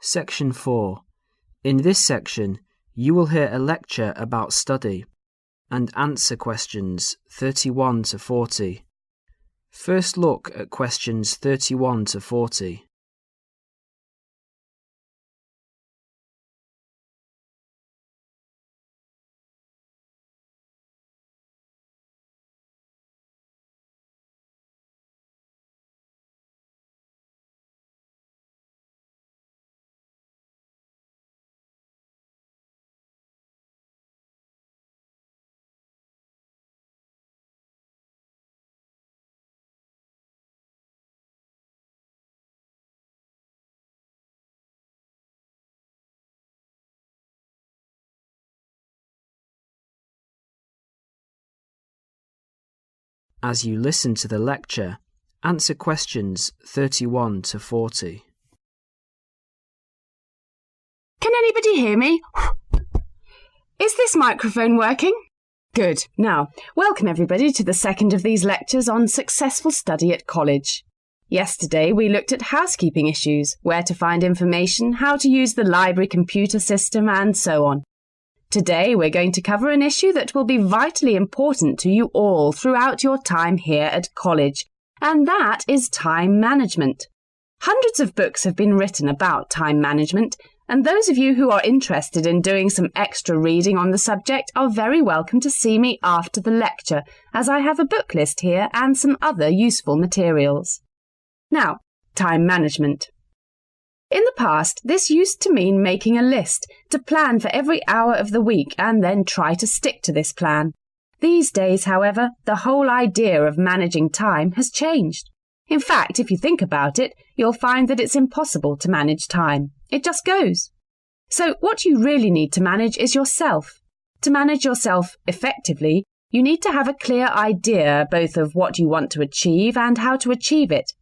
Section 4. In this section, you will hear a lecture about study and answer questions 31 to 40. First look at questions 31 to 40. As you listen to the lecture, answer questions 31 to 40. Can anybody hear me? Is this microphone working? Good. Now, welcome everybody to the second of these lectures on successful study at college. Yesterday we looked at housekeeping issues, where to find information, how to use the library computer system and so on. Today we're going to cover an issue that will be vitally important to you all throughout your time here at college, and that is time management. Hundreds of books have been written about time management, and those of you who are interested in doing some extra reading on the subject are very welcome to see me after the lecture, as I have a book list here and some other useful materials. Now, time management. In the past, this used to mean making a list to plan for every hour of the week and then try to stick to this plan. These days, however, the whole idea of managing time has changed. In fact, if you think about it, you'll find that it's impossible to manage time. It just goes. So what you really need to manage is yourself. To manage yourself effectively, you need to have a clear idea both of what you want to achieve and how to achieve it.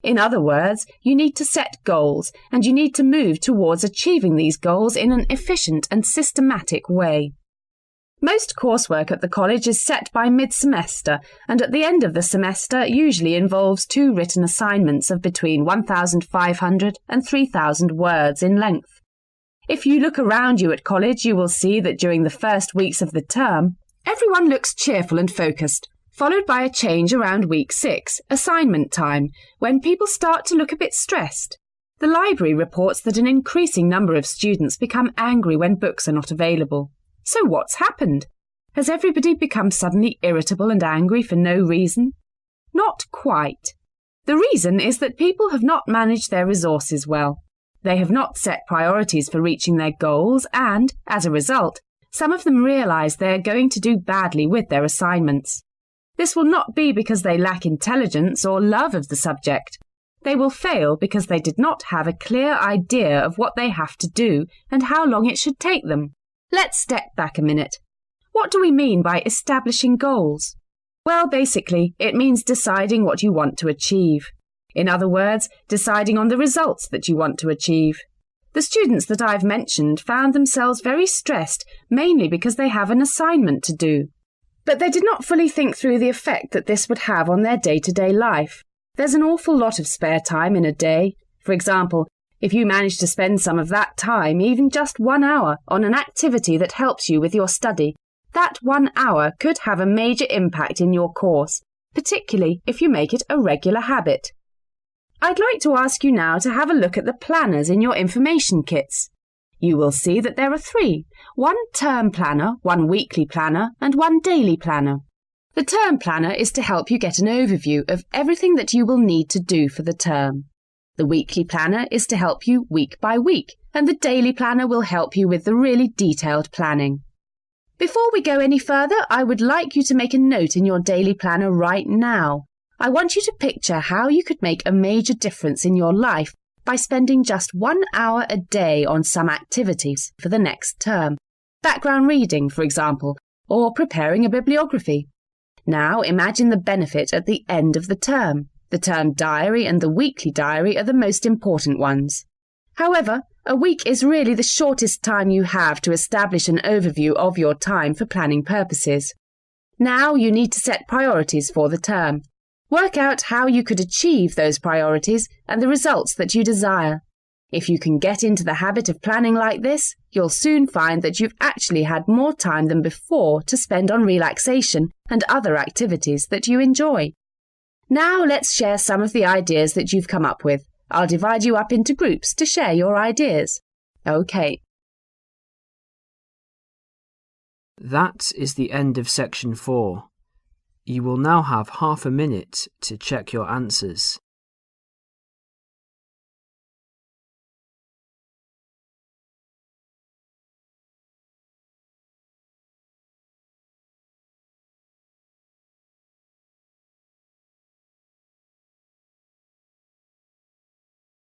In other words, you need to set goals, and you need to move towards achieving these goals in an efficient and systematic way. Most coursework at the college is set by mid-semester, and at the end of the semester usually involves 2 written assignments of between 1,500 and 3,000 words in length. If you look around you at college, you will see that during the first weeks of the term, everyone looks cheerful and focused, followed by a change around week 6, assignment time, when people start to look a bit stressed. The library reports that an increasing number of students become angry when books are not available. So what's happened? Has everybody become suddenly irritable and angry for no reason? Not quite. The reason is that people have not managed their resources well. They have not set priorities for reaching their goals and, as a result, some of them realise they are going to do badly with their assignments. This will not be because they lack intelligence or love of the subject. They will fail because they did not have a clear idea of what they have to do and how long it should take them. Let's step back a minute. What do we mean by establishing goals? Well, basically, it means deciding what you want to achieve. In other words, deciding on the results that you want to achieve. The students that I've mentioned found themselves very stressed, mainly because they have an assignment to do. But they did not fully think through the effect that this would have on their day-to-day life. There's an awful lot of spare time in a day. For example, if you manage to spend some of that time, even just 1 hour, on an activity that helps you with your study, that 1 hour could have a major impact in your course, particularly if you make it a regular habit. I'd like to ask you now to have a look at the planners in your information kits. You will see that there are 3, 1 term planner, 1 weekly planner, and 1 daily planner. The term planner is to help you get an overview of everything that you will need to do for the term. The weekly planner is to help you week by week, and the daily planner will help you with the really detailed planning. Before we go any further, I would like you to make a note in your daily planner right now. I want you to picture how you could make a major difference in your life by spending just 1 hour a day on some activities for the next term. Background reading, for example, or preparing a bibliography. Now imagine the benefit at the end of the term. The term diary and the weekly diary are the most important ones. However, a week is really the shortest time you have to establish an overview of your time for planning purposes. Now you need to set priorities for the term. Work out how you could achieve those priorities and the results that you desire. If you can get into the habit of planning like this, you'll soon find that you've actually had more time than before to spend on relaxation and other activities that you enjoy. Now let's share some of the ideas that you've come up with. I'll divide you up into groups to share your ideas. OK. That is the end of section 4. You will now have half a minute to check your answers.